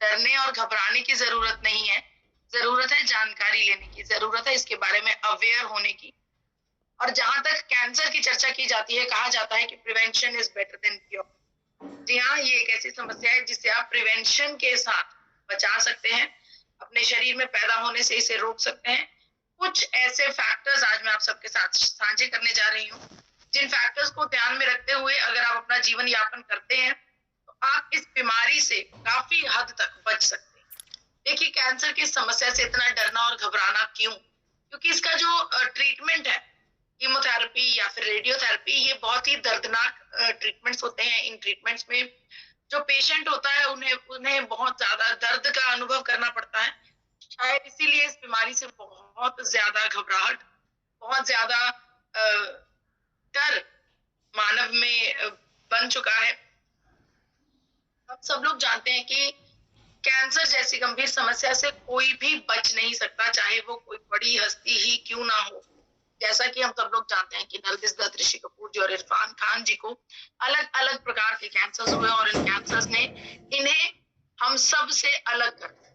डरने और घबराने की जरूरत नहीं है, जरूरत है जानकारी लेने की, जरूरत है इसके बारे में अवेयर होने की। और जहां तक कैंसर की चर्चा की जाती है, कहा जाता है कि prevention is better than cure. जी हाँ, ये एक ऐसी समस्या है जिसे आप प्रिवेंशन के साथ बचा सकते हैं, अपने शरीर में पैदा होने से इसे रोक सकते हैं। कुछ ऐसे फैक्टर्स आज मैं आप सबके साथ साझे करने जा रही हूँ, जिन फैक्टर्स को ध्यान में रखते हुए अगर आप अपना जीवन यापन करते हैं तो आप इस बीमारी से काफी हद तक बच सकते हैं। देखिए, कैंसर की समस्या से इतना डरना और घबराना क्यों? क्योंकि इसका जो ट्रीटमेंट है, कीमोथेरेपी या फिर रेडियोथेरेपी, ये बहुत ही दर्दनाक ट्रीटमेंट्स होते हैं। इन ट्रीटमेंट्स में जो पेशेंट होता है उन्हें उन्हें बहुत ज्यादा दर्द का अनुभव करना पड़ता है। शायद इसीलिए इस बीमारी से बहुत ज्यादा घबराहट, बहुत ज्यादा डर मानव में बन चुका है। हम सब लोग जानते हैं कि कैंसर जैसी गंभीर समस्या से कोई भी बच नहीं सकता, चाहे वो कोई बड़ी हस्ती ही क्यों ना हो। जैसा कि हम सब लोग जानते हैं कि नरगिस दत्त, ऋषि कपूर जी और इरफान खान जी को अलग अलग प्रकार के कैंसर्स हुए और इन कैंसर्स ने इन्हें हम सब से अलग कर दिया।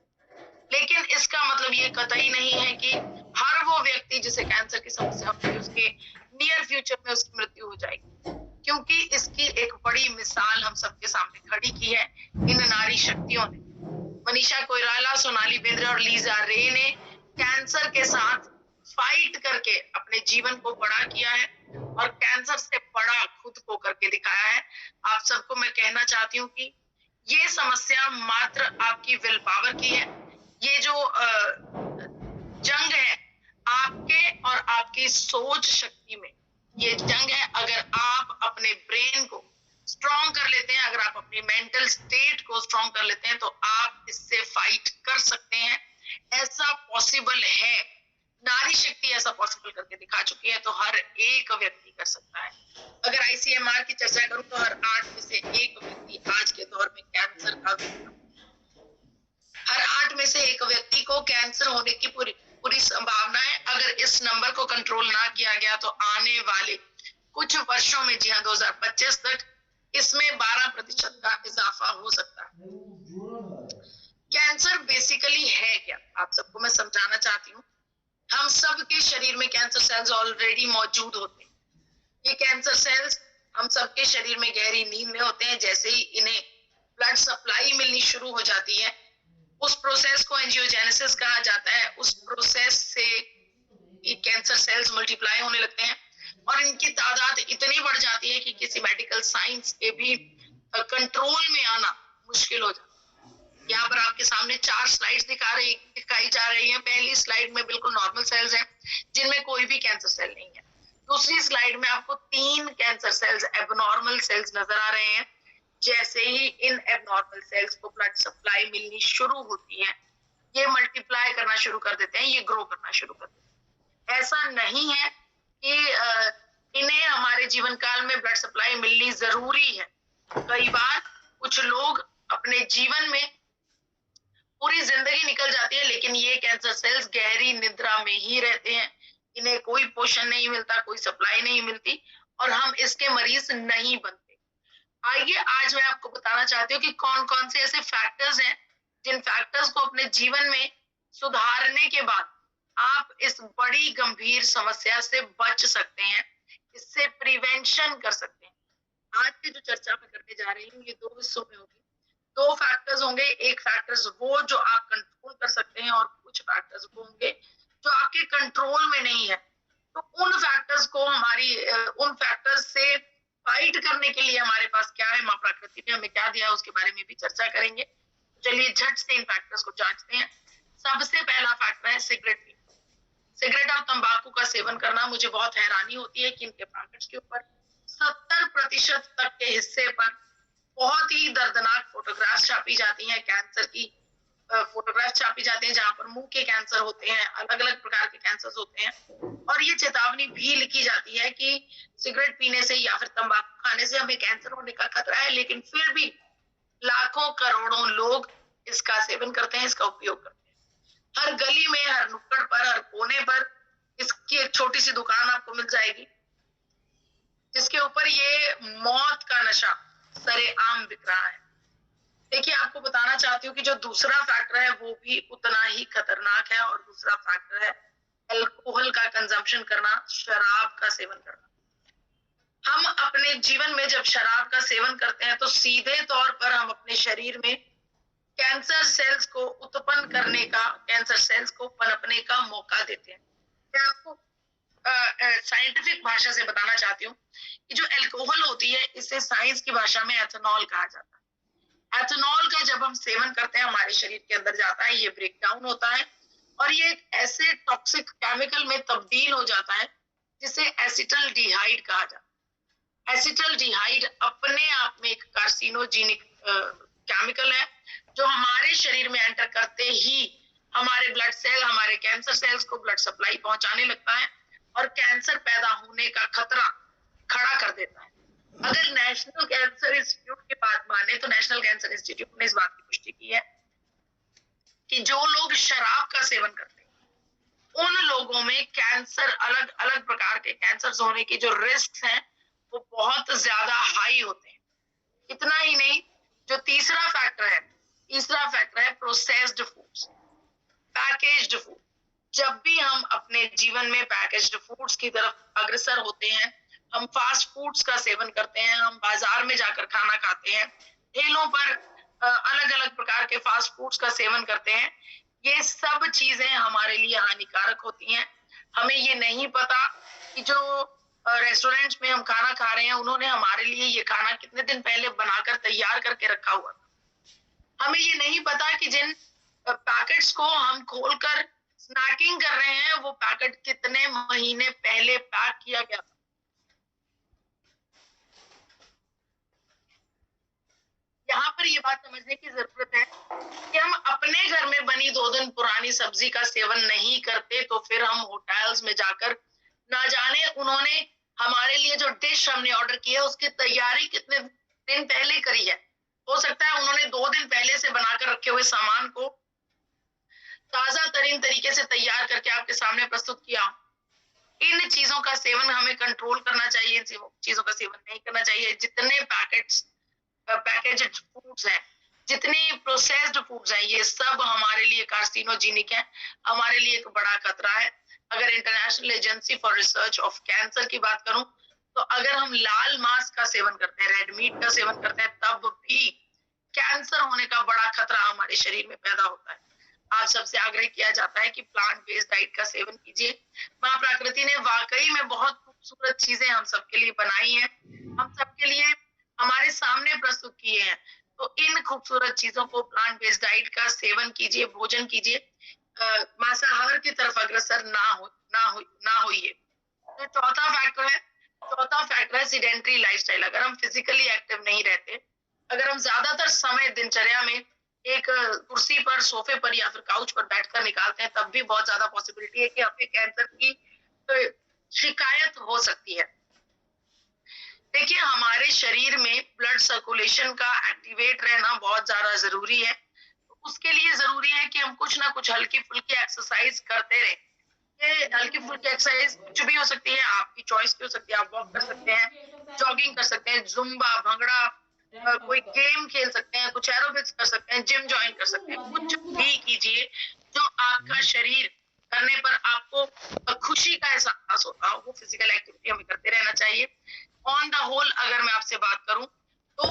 लेकिन इसका मतलब ये कतई नहीं है कि हर वो व्यक्ति जिसे कैंसर की समस्या होगी उसके नियर फ्यूचर में उसकी मृत्यु हो जाएगी, क्योंकि इसकी एक बड़ी मिसाल हम सबके सामने खड़ी की है इन नारी शक्तियों ने। मनीषा कोइराला, सोनाली बेंद्रे और लीजा रे ने कैंसर के साथ फाइट करके अपने जीवन को बड़ा किया है और कैंसर से बड़ा खुद को करके दिखाया है। आप सबको मैं कहना चाहती हूँ कि ये समस्या मात्र आपकी विल पावर की है। ये जो जंग है आपके और आपकी सोच शक्ति में, ये जंग है। अगर आप अपने ब्रेन को स्ट्रॉन्ग कर लेते हैं, अगर आप अपनी मेंटल स्टेट को स्ट्रॉन्ग कर लेते हैं तो आप इससे फाइट कर सकते हैं। ऐसा पॉसिबल है, नारी शक्ति ऐसा पॉसिबल करके दिखा चुकी है, तो हर एक व्यक्ति कर सकता है। अगर आईसीएमआर की चर्चा करूं तो हर 8 में से एक व्यक्ति आज के दौर में कैंसर का हर 8 में से एक व्यक्ति को कैंसर होने की पूरी पूरी संभावना है। अगर इस नंबर को कंट्रोल ना किया गया तो आने वाले कुछ वर्षों में, जी हाँ, 2025 तक इसमें 12% का इजाफा हो सकता है। कैंसर बेसिकली है क्या, आप सबको मैं समझाना चाहती हूँ। हम सब के शरीर में कैंसर सेल्स ऑलरेडी मौजूद होते हैं। ये कैंसर सेल्स हम सबके शरीर में गहरी नींद में होते हैं। जैसे ही इन्हें ब्लड सप्लाई मिलनी शुरू हो जाती है, उस प्रोसेस को एंजियोजेनेसिस कहा जाता है। उस प्रोसेस से ये कैंसर सेल्स मल्टीप्लाई होने लगते हैं और इनकी तादाद इतनी बढ़ जाती है कि किसी मेडिकल साइंस के भी कंट्रोल में आना मुश्किल हो जाता है। यहाँ पर आपके सामने 4 स्लाइड्स दिखाई जा रही हैं। पहली स्लाइड में बिल्कुल नॉर्मल सेल्स हैं जिनमें कोई भी कैंसर सेल नहीं है। दूसरी स्लाइड में आपको 3 कैंसर सेल्स, एबनॉर्मल सेल्स नजर आ रहे हैं। जैसे ही इन एबनॉर्मल सेल्स को ब्लड सप्लाई मिलनी शुरू होती है, ये मल्टीप्लाई करना शुरू कर देते हैं, ये ग्रो करना शुरू कर देते हैं। ऐसा नहीं है कि इन्हें हमारे जीवन काल में ब्लड सप्लाई मिलनी जरूरी है। कई बार कुछ लोग अपने जीवन में पूरी जिंदगी निकल जाती है लेकिन ये कैंसर सेल्स गहरी निद्रा में ही रहते हैं। इन्हें कोई पोषण नहीं मिलता, कोई सप्लाई नहीं मिलती और हम इसके मरीज नहीं बनते। आइए आज मैं आपको बताना चाहती हूँ कि कौन कौन से ऐसे फैक्टर्स हैं जिन फैक्टर्स को अपने जीवन में सुधारने के बाद आप इस बड़ी गंभीर समस्या से बच सकते हैं, इससे प्रिवेंशन कर सकते हैं। आज की जो चर्चा मैं करने जा रही हूँ ये 2 हिस्सों में होगी। 2 फैक्टर्स होंगे। एक फैक्टर्स वो जो आप कंट्रोल कर सकते हैं और कुछ फैक्टर्स वो होंगे जो आपके कंट्रोल में नहीं है। तो उन फैक्टर्स को उन फैक्टर्स से फाइट करने के लिए हमारे पास क्या है, माँ प्रकृति ने हमें क्या दिया है, उसके बारे में भी चर्चा करेंगे। चलिए झट से इन फैक्टर्स को जांचते हैं। सबसे पहला फैक्टर है सिगरेट पीना। सिगरेट और तंबाकू का सेवन करना, मुझे बहुत हैरानी होती है कि इनके पैकेट्स के ऊपर 70% तक के हिस्से पर बहुत ही दर्दनाक फोटोग्राफ छापी जाती हैं, कैंसर की फोटोग्राफ छापी जाती हैं जहां पर मुंह के कैंसर होते हैं, अलग अलग प्रकार के कैंसर होते हैं और ये चेतावनी भी लिखी जाती है कि सिगरेट पीने से या फिर तंबाकू खाने से हमें कैंसर होने का खतरा है। लेकिन फिर भी लाखों करोड़ों लोग इसका सेवन करते हैं, इसका उपयोग करते हैं। हर गली में, हर नुक्कड़ पर, हर कोने पर इसकी एक छोटी सी दुकान आपको मिल जाएगी जिसके ऊपर ये मौत का नशा सरेआम बिक रहा है। देखिए, आपको बताना चाहती हूँ कि जो दूसरा फैक्टर है वो भी उतना ही खतरनाक है, और दूसरा फैक्टर है अल्कोहल का कंजम्पशन करना, शराब का सेवन करना। हम अपने जीवन में जब शराब का सेवन करते हैं तो सीधे तौर पर हम अपने शरीर में कैंसर सेल्स को उत्पन्न करने का, कैंसर सेल्स को पनपने का मौका देते हैं। मैं आपको साइंटिफिक भाषा से बताना चाहती हूँ कि जो अल्कोहल होती है इसे साइंस की भाषा में एथेनॉल कहा जाता है। एथेनॉल का जब हम सेवन करते हैं हमारे शरीर के अंदर जाता है, ये ब्रेक डाउन होता है और ये एक ऐसे टॉक्सिक केमिकल में तब्दील हो जाता है जिसे एसिटल्डिहाइड कहा जाता है। एसिटल्डिहाइड अपने आप में एक कार्सिनोजेनिक केमिकल है जो हमारे शरीर में एंटर करते ही हमारे ब्लड सेल, हमारे कैंसर सेल्स को ब्लड सप्लाई पहुंचाने लगता है और कैंसर पैदा होने का खतरा खड़ा कर देता है। अगर नेशनल कैंसर इंस्टीट्यूट की बात माने तो नेशनल कैंसर इंस्टीट्यूट ने इस बात की पुष्टि की है कि जो लोग शराब का सेवन करते हैं उन लोगों में कैंसर, अलग अलग प्रकार के कैंसर होने की जो रिस्क हैं वो बहुत ज्यादा हाई होते हैं। इतना ही नहीं, जो तीसरा फैक्टर है प्रोसेस्ड फूड्स, पैकेज्ड फूड। जब भी हम अपने जीवन में पैकेज्ड फूड्स की तरफ अग्रसर होते हैं, हम फास्ट फूड्स का सेवन करते हैं, हम बाजार में जाकर खाना खाते हैं, ठेलों पर अलग अलग प्रकार के फास्ट फूड्स का सेवन करते हैं, ये सब चीजें हमारे लिए हानिकारक होती हैं। हमें ये नहीं पता कि जो रेस्टोरेंट्स में हम खाना खा रहे हैं उन्होंने हमारे लिए ये खाना कितने दिन पहले बनाकर तैयार करके रखा हुआ था। हमें ये नहीं पता कि जिन पैकेट्स को हम खोलकर स्नैकिंग कर रहे हैं वो पैकेट कितने महीने पहले पैक किया गया था। यहाँ पर ये बात समझने की जरूरत है कि हम अपने घर में बनी 2 दिन पुरानी सब्जी का सेवन नहीं करते तो फिर हम होटल्स में जाकर ना जाने उन्होंने हमारे लिए जो डिश हमने ऑर्डर की है उसकी तैयारी कितने दिन पहले करी है। हो सकता है उन्होंने 2 दिन पहले से बनाकर रखे हुए सामान को ताजा तरीन तरीके से तैयार करके आपके सामने प्रस्तुत किया। इन चीजों का सेवन हमें कंट्रोल करना चाहिए, इन चीजों का सेवन नहीं करना चाहिए। जितने पैकेज्ड फूड्स हैं, जितनी प्रोसेस्ड फूड्स हैं, ये सब हमारे लिए कार्सिनोजेनिक है, हमारे लिए एक बड़ा खतरा है। अगर international agency for research of cancer की बात करूं तो अगर हम लाल मांस का सेवन करते हैं, रेड मीट का सेवन करते हैं, तब भी कैंसर होने का बड़ा खतरा हमारे शरीर में पैदा होता है। आप सबसे आग्रह किया जाता है कि प्लांट बेस्ड डाइट का सेवन कीजिए। माँ प्रकृति ने वाकई में बहुत खूबसूरत चीजें हम सबके लिए बनाई हैं, हम सबके लिए हमारे सामने प्रस्तुत किए हैं। तो इन खूबसूरत चीजों को, प्लांट बेस्ड डाइट का सेवन कीजिए, भोजन कीजिए, मांसाहार की तरफ अग्रसर ना होइए। जो चौथा फैक्टर है सीडेंटरी लाइफस्टाइल। अगर हम फिजिकली एक्टिव नहीं रहते, अगर हम ज्यादातर समय दिनचर्या में एक कुर्सी पर, सोफे पर या फिर काउच पर बैठकर निकालते हैं, तब भी बहुत ज्यादा पॉसिबिलिटी है कि हमें कैंसर की शिकायत हो सकती है। देखिए, हमारे शरीर में ब्लड सर्कुलेशन का एक्टिवेट रहना बहुत ज्यादा जरूरी है। उसके लिए जरूरी है कि हम कुछ ना कुछ हल्की फुल्की एक्सरसाइज करते रहे। ये हल्की फुल्की एक्सरसाइज कुछ भी हो सकती है, आपकी चॉइस की हो सकती है। आप वॉक कर सकते हैं, जॉगिंग कर सकते हैं, जुम्बा, भंगड़ा, कोई गेम खेल सकते हैं, कुछ एरोबिक्स कर सकते हैं, जिम ज्वाइन कर सकते हैं, कुछ भी कीजिए जो आपका शरीर करने पर आपको खुशी का एहसास होता हो, वो फिजिकल एक्टिविटी हमें करते रहना चाहिए। ऑन द होल अगर मैं आपसे बात करूं तो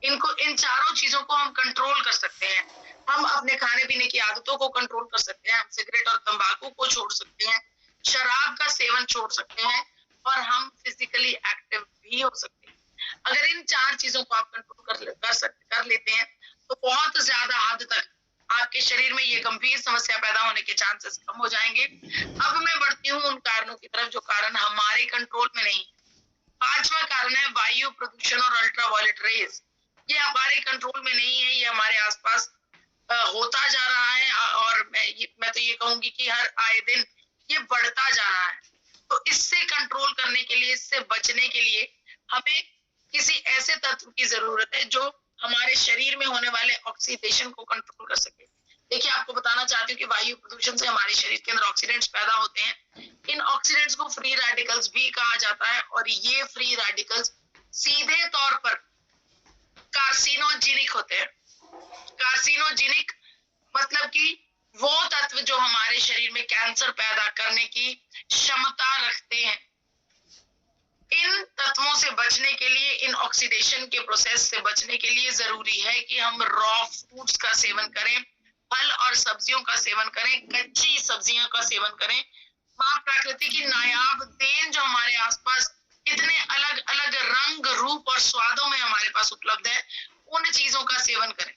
इन चारों चीजों को हम कंट्रोल कर सकते हैं। हम अपने खाने पीने की आदतों को कंट्रोल कर सकते हैं, हम सिगरेट और तंबाकू को छोड़ सकते हैं, शराब का सेवन छोड़ सकते हैं और हम फिजिकली एक्टिव भी हो सकते हैं। अगर इन 4 चीजों को आप कंट्रोल कर लेते हैं तो बहुत ज्यादा हद तक आपके शरीर में ये गंभीर समस्या पैदा होने के चांसेस कम हो जाएंगे। अब मैं बढ़ती हूँ उन कारणों की तरफ जो कारण हमारे कंट्रोल में नहीं। 5वां कारण है वायु प्रदूषण और अल्ट्रावायलेट रेज। ये हमारे कंट्रोल में नहीं है, ये हमारे आसपास होता जा रहा है और मैं तो ये कहूंगी कि हर आए दिन ये बढ़ता जा रहा है। तो इससे कंट्रोल करने के लिए, इससे बचने के लिए हमें किसी ऐसे तत्व की जरूरत है जो हमारे शरीर में होने वाले ऑक्सीडेशन को कंट्रोल कर सके। देखिए, आपको बताना चाहती हूँ कि वायु प्रदूषण से हमारे शरीर के अंदर ऑक्सीडेंट्स पैदा होते हैं। इन ऑक्सीडेंट्स को फ्री रेडिकल्स भी कहा जाता है और ये फ्री रेडिकल्स सीधे तौर पर कार्सिनोजेनिक होते हैं। कार्सिनोजेनिक मतलब कि वो तत्व जो हमारे शरीर में कैंसर पैदा करने की क्षमता रखते हैं। इन तत्वों से बचने के लिए, इन ऑक्सीडेशन के प्रोसेस से बचने के लिए जरूरी है कि हम रॉ फूड्स का सेवन करें, फल और सब्जियों का सेवन करें, कच्ची सब्जियों का सेवन करें। माँ प्रकृति की नायाब देन जो हमारे आसपास इतने अलग अलग रंग, रूप और स्वादों में हमारे पास उपलब्ध है, उन चीजों का सेवन करें।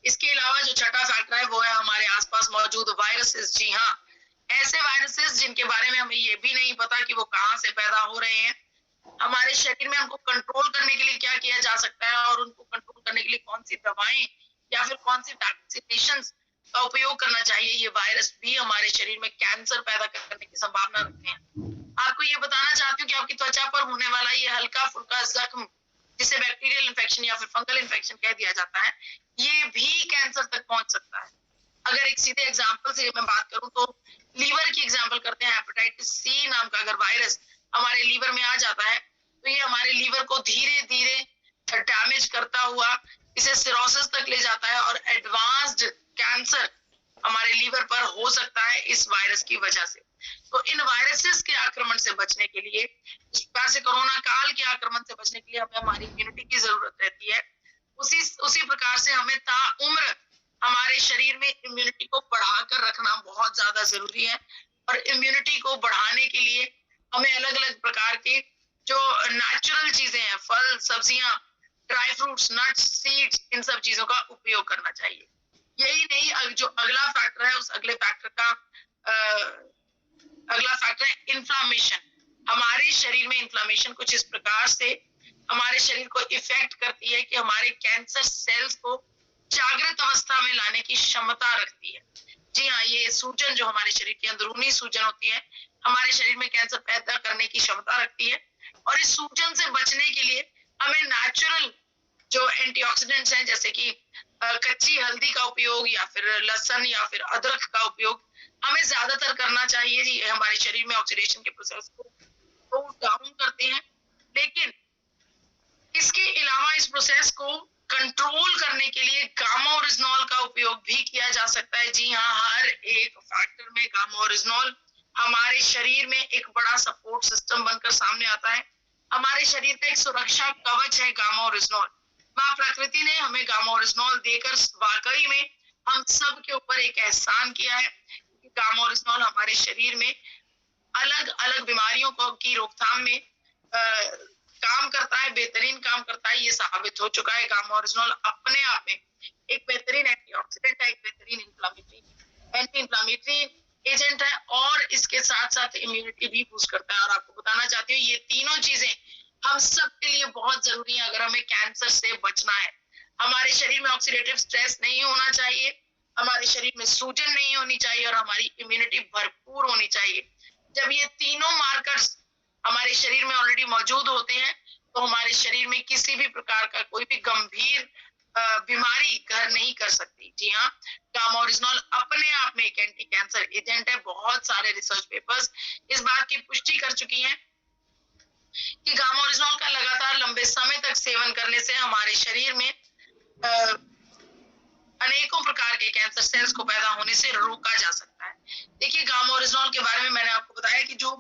इसके अलावा जो छठा फैक्टर है वो है हमारे आसपास मौजूद वायरसेस। जी हाँ, ऐसे वायरसेस जिनके बारे में हमें ये भी नहीं पता कि वो कहाँ से पैदा हो रहे हैं। हमारे शरीर में उनको कंट्रोल करने के लिए क्या किया जा सकता है और उनको कंट्रोल करने के लिए कौन सी दवाएं या फिर कौन सी वैक्सीनेशन का उपयोग करना चाहिए। ये वायरस भी हमारे शरीर में कैंसर पैदा करने की संभावना रखते हैं। आपको ये बताना चाहती हूँ कि आपकी त्वचा पर होने वाला ये हल्का फुल्का जख्म, जिसे बैक्टीरियल इन्फेक्शन या फिर फंगल इन्फेक्शन कह दिया जाता है, ये भी कैंसर तक पहुंच सकता है। अगर एक सीधे एग्जाम्पल से मैं बात करूं तो लीवर की एग्जाम्पल करते हैं। हेपेटाइटिस सी नाम का अगर वायरस हमारे लीवर में आ जाता है तो ये हमारे लीवर को धीरे धीरे डैमेज करता हुआ इसे सिरोसिस तक ले जाता है और एडवांस्ड कैंसर हमारे लीवर पर हो सकता है इस वायरस की वजह से। तो इन वायरसेस के आक्रमण से बचने के लिए, इस प्रकार से कोरोना काल के आक्रमण से बचने के लिए हमें हमारी इम्यूनिटी की जरूरत रहती है। उसी प्रकार से हमें ताउम्र हमारे शरीर में इम्यूनिटी को बढ़ाकर रखना बहुत ज्यादा जरूरी है। और इम्यूनिटी को बढ़ाने के लिए हमें अलग अलग प्रकार के जो नेचुरल चीजें हैं, फल, सब्जियां, ड्राई फ्रूट्स, नट्स, सीड्स, इन सब चीजों का उपयोग करना चाहिए। यही नहीं, जो अगला फैक्टर है उस अगले फैक्टर का अगला फैक्टर है इन्फ्लामेशन। हमारे शरीर में इन्फ्लामेशन कुछ इस प्रकार से हमारे शरीर को इफेक्ट करती है कि हमारे कैंसर सेल्स को जागृत अवस्था में लाने की क्षमता रखती है। जी हाँ, ये सूजन जो हमारे शरीर की अंदरूनी सूजन होती है, हमारे शरीर में कैंसर पैदा करने की क्षमता रखती है। और इस सूजन से बचने के लिए हमें नेचुरल जो एंटीऑक्सीडेंट्स हैं, जैसे कि कच्ची हल्दी का उपयोग या फिर लहसुन या फिर अदरक का उपयोग हमें ज्यादातर करना चाहिए। जी, हमारे शरीर में ऑक्सीडेशन के प्रोसेस को डाउन करते हैं। लेकिन इसके अलावा इस प्रोसेस को कंट्रोल करने के लिए गामा ओरिजिनॉल का उपयोग भी किया जा सकता है। जी हाँ, हर एक फैक्टर में गामा ओरिजिनॉल हमारे शरीर में एक बड़ा सपोर्ट सिस्टम बनकर सामने आता है। हमारे शरीर का एक सुरक्षा कवच है गामा ओरिजिनॉल। माँ प्रकृति ने हमें गामा ओरिजिनॉल देकर वाकई में हम सब के ऊपर एक एहसान किया है कि गामा ओरिजिनॉल हमारे शरीर में अलग अलग बीमारियों की रोकथाम में काम करता है, बेहतरीन काम करता है। ये साबित हो चुका है। गामा ओरिजिनॉल अपने आप में एक बेहतरीन एंटीऑक्सीडेंट है, एक बेहतरीन एंटी इन्फ्लामेटरी एजेंट है और इसके साथ साथ इम्यूनिटी भी बूस्ट करता है। और आपको बताना चाहती हूँ, ये तीनों चीजें हम सब के लिए बहुत जरूरी है अगर हमें कैंसर से बचना है। हमारे शरीर में ऑक्सीडेटिव स्ट्रेस नहीं होना चाहिए, हमारे शरीर में सूजन नहीं होनी चाहिए और हमारी इम्यूनिटी भरपूर होनी चाहिए। जब ये तीनों मार्कर्स हमारे शरीर में ऑलरेडी मौजूद होते हैं तो हमारे शरीर में किसी भी प्रकार का कोई भी गंभीर बीमारी घर नहीं कर सकती। जी हाँ, गामा ओरिजिनॉल अपने आप में एक एंटी कैंसर एजेंट है। बहुत सारे रिसर्च पेपर्स इस बात की पुष्टि कर चुकी हैं कि गामा ओरिजिनॉल का लगातार लंबे समय तक सेवन करने से हमारे शरीर में अनेकों प्रकार के कैंसर सेल्स को पैदा होने से रोका जा सकता है। देखिए, गामा ओरिजिनॉल के बारे में मैंने आपको बताया कि जो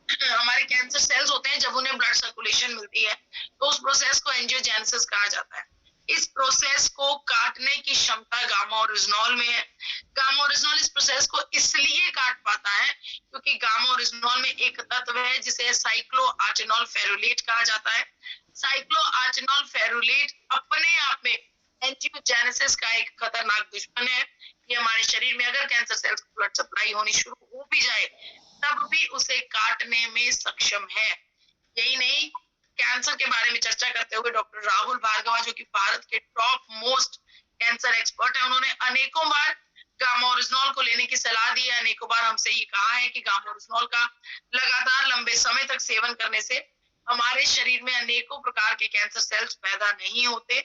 हमारे कैंसर सेल्स होते हैं, जब उन्हें ब्लड सर्कुलेशन मिलती है तो उस प्रोसेस को एंजियोजेनेसिस कहा जाता है। इस प्रोसेस को काटने की क्षमता गामा ओरिजिनॉल में है। गामा ओरिजिनॉल इस प्रोसेस को इसलिए काट पाता है क्योंकि गामा ओरिजिनॉल में एक तत्व है जिसे साइक्लोआर्टिनॉल फेरुलेट कहा जाता है। साइक्लोआर्टिनॉल फेरुलेट अपने आप में एंजियोजेनेसिस का एक खतरनाक दुश्मन है। ये हमारे शरीर में अगर कैंसर सेल्स को ब्लड सप्लाई होनी शुरू हो भी जाए तब भी उसे काटने में सक्षम है। यही नहीं, कैंसर के बारे में चर्चा करते हुए डॉक्टर राहुल भार्गवा, जो कि भारत के टॉप मोस्ट कैंसर एक्सपर्ट है, उन्होंने अनेकों बार गामा ओरिजिनॉल को लेने की सलाह दी है। अनेकों बार हमसे ये कहा है कि गामा ओरिजिनॉल का लगातार लंबे समय तक सेवन करने से हमारे शरीर में अनेकों प्रकार के कैंसर सेल्स पैदा नहीं होते